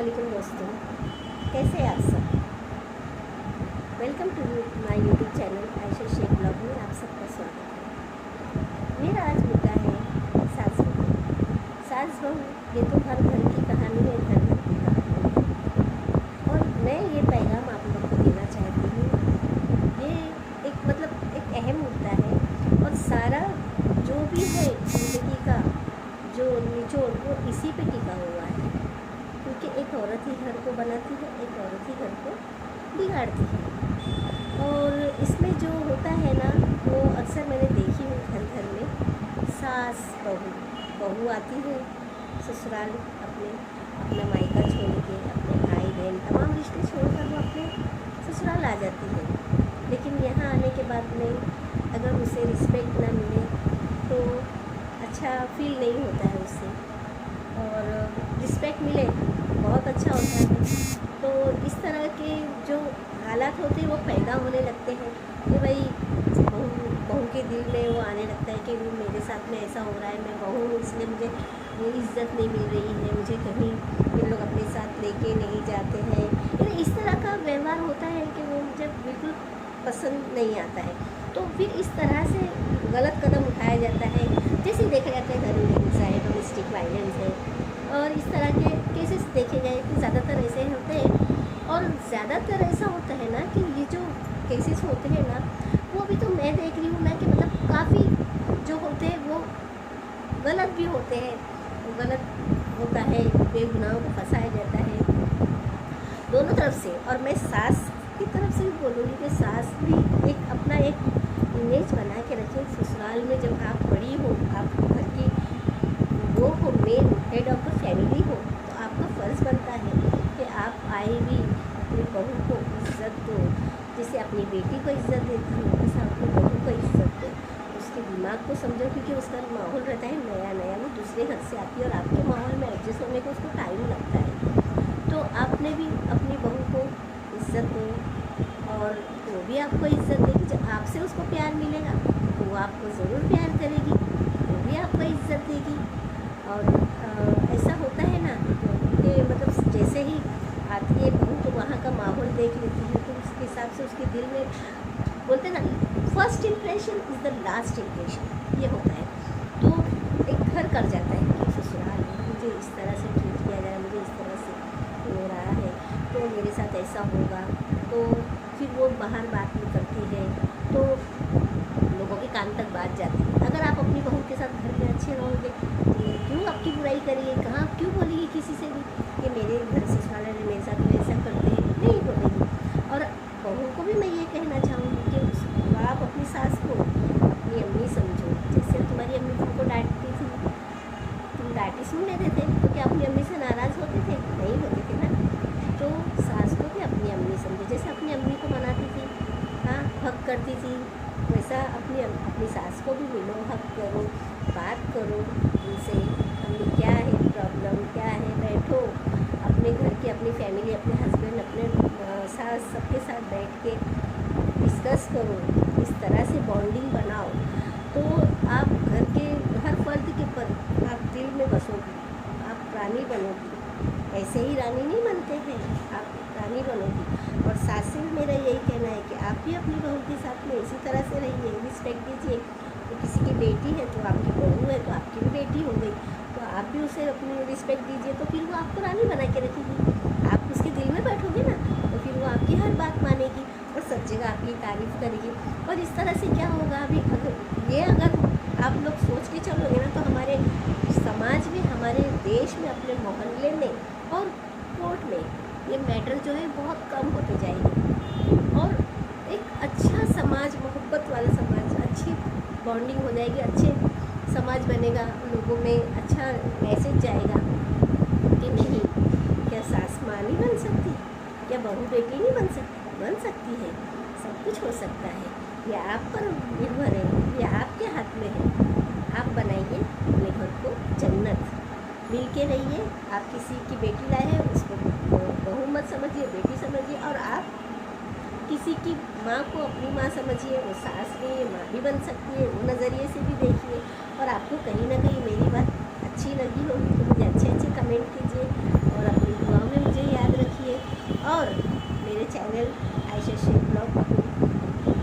वालेकुम दोस्तों, कैसे हैं आप सब। Welcome to my YouTube channel Ayesha Shaikh blog में आप सबका स्वागत है। मेरा आज मुद्दा है सास बहू। सास बहू ये तो हर घर की कहानी है, घर घर की कहानी है। और मैं ये पैगाम आप लोग को देना चाहती हूँ। ये एक अहम मुद्दा है और सारा जो भी है ज़िंदगी का जो निचोड़ वो इसी पे टिका हुआ है, क्योंकि एक औरत ही घर को बनाती है, एक औरत ही घर को बिगाड़ती है। और इसमें जो होता है ना, वो अक्सर मैंने देखी हूँ घर घर में। सास बहू आती है ससुराल अपना मायका छोड़ के, अपने भाई बहन तमाम रिश्ते छोड़कर वो अपने ससुराल आ जाती है। लेकिन यहाँ आने के बाद में अगर उसे रिस्पेक्ट ना मिले तो अच्छा फील नहीं होता है उससे, और रिस्पेक्ट मिले बहुत अच्छा होता है। तो इस तरह के जो हालात होते हैं वो पैदा होने लगते हैं कि भाई बहू के दिल में वो आने लगता है कि वो मेरे साथ में ऐसा हो रहा है, मैं बहू हूँ इसलिए मुझे वो इज़्ज़त नहीं मिल रही है, मुझे कहीं ये लोग अपने साथ लेके नहीं जाते हैं। यानी इस तरह का व्यवहार होता है कि वो मुझे बिल्कुल पसंद नहीं आता है। तो फिर इस तरह से गलत कदम उठाया जाता है, जैसे देखा जाता है घरेलू हिंसा है, डोमेस्टिक वायलेंस है, और इस तरह के केसेस देखे जाए तो ज़्यादातर ऐसे होते हैं। और ज़्यादातर ऐसा होता है ना कि ये जो केसेस होते हैं ना, वो अभी तो मैं देख रही हूँ ना कि मतलब काफ़ी जो होते हैं वो गलत भी होते हैं, गलत होता है, बेगुनाहों को फंसाया जाता है दोनों तरफ से। और मैं सास की तरफ से भी बोलूँगी कि सास भी अपना एक इमेज बना के रखें ससुराल में। जब आप बड़ी हो, आप घर की वो हो, main head of the family हो, तो आपका फ़र्ज़ बनता है कि आप आए भी अपनी बहू को इज़्ज़त दो। जैसे अपनी बेटी को इज़्ज़त देती हो वैसे अपनी बहू को इज़्ज़त दो, उसके दिमाग को समझो, क्योंकि उसका माहौल रहता है नया नया, वो दूसरे घर से आती है और आपके माहौल में एडजस्ट होने को उसको टाइम लगता है। तो आपने भी अपनी बहू को इज़्ज़त दो और वो भी आपको इज़्ज़त देगी। जब आपसे उसको प्यार मिलेगा तो वो आपको ज़रूर प्यार करेगी, वो भी आपको इज़्ज़त देगी। और ऐसा होता है ना कि मतलब जैसे ही आती है बहू तो वहाँ का माहौल देख लेती है, तो उसके हिसाब से उसके दिल में बोलते ना, first impression is the last impression, ये होता है। तो एक घर कर जाता है कि ससुराल में मुझे इस तरह से ट्रीट किया जा रहा है, मुझे इस तरह से हो रहा है, तो मेरे साथ ऐसा होगा। तो फिर वो बाहर बात नहीं करती है, तो लोगों के कान तक बात जाती है। अगर आप अपनी बहू के साथ घर में अच्छे रहोगे तो क्यों आपकी बुराई करिए, कहाँ क्यों बोलिए किसी से भी कि मेरे घर से साले मेरे साथ ऐसा करते हैं, नहीं बोलेगी। और बहू को भी मैं ये कहना चाहूँगी कि आप अपनी सास को अपनी अम्मी समझो। जैसे तुम्हारी अम्मी तुमको डांटती थी, तुम डांटी सुन लेते थे, तो क्या अपनी अम्मी से नाराज़ होते थे? नहीं होते थे ना। तो सास को भी अपनी अम्मी समझो, जैसे अपनी अम्मी को मनाती थी, हाँ हक करती थी, वैसा अपनी सास को भी मिलो, हक करो, बात करो उनसे, अम्मी क्या है प्रॉब्लम, क्या है, बैठो अपने घर की, अपनी फैमिली, अपने हस्बैंड, अपने सास सबके साथ बैठ के डिस्कस करो, इस तरह से बॉन्डिंग बनाओ। तो आप घर के हर फर्द के पर आप दिल में बसोगी, आप रानी बनोगी। ऐसे ही रानी नहीं बनते हैं, आप रानी बनोगी। और सास से भी मेरा यही कहना है कि आप भी अपनी बहू के साथ में इसी तरह से रहिए, रिस्पेक्ट दीजिए। तो किसी की बेटी है तो आपकी बहू है तो आपकी भी बेटी हो गई, तो आप भी उसे अपनी रिस्पेक्ट दीजिए, तो फिर वो आपको रानी बना के रखेगी। आप उसके दिल में बैठोगे ना तो फिर वो आपकी हर बात मानेगी और सब जगह आपकी तारीफ़ करेगी। और इस तरह से क्या होगा, अभी अगर आप लोग सोच के चलोगे ना, तो हमारे समाज में, हमारे देश में, अपने मोहल्ले में और कोर्ट में ये मैटर जो है बहुत कम होते जाएंगे और एक अच्छा समाज, मोहब्बत वाला समाज, अच्छी बॉन्डिंग हो जाएगी, अच्छे समाज बनेगा, लोगों में अच्छा मैसेज जाएगा कि नहीं, क्या सास माँ नहीं बन सकती, क्या बहू बेटी नहीं बन सकती है, सब कुछ हो सकता है। ये आप पर निर्भर है, ये आपके हाथ में है। आप बनाइए अपने घर को जन्नत, मिल के रहिए। आप किसी की बेटी लाए हैं उसको बहू मत समझिए, बेटी समझिए। और आप किसी की माँ को अपनी माँ समझिए, वो सास नहीं है, माँ भी बन सकती है, वो नज़रिए से भी देखिए। और आपको कहीं ना कहीं मेरी बात अच्छी लगी होगी तो मुझे अच्छे अच्छे कमेंट कीजिए और अपनी दुआओं में मुझे मेरे चैनल आयशा शेख ब्लॉग को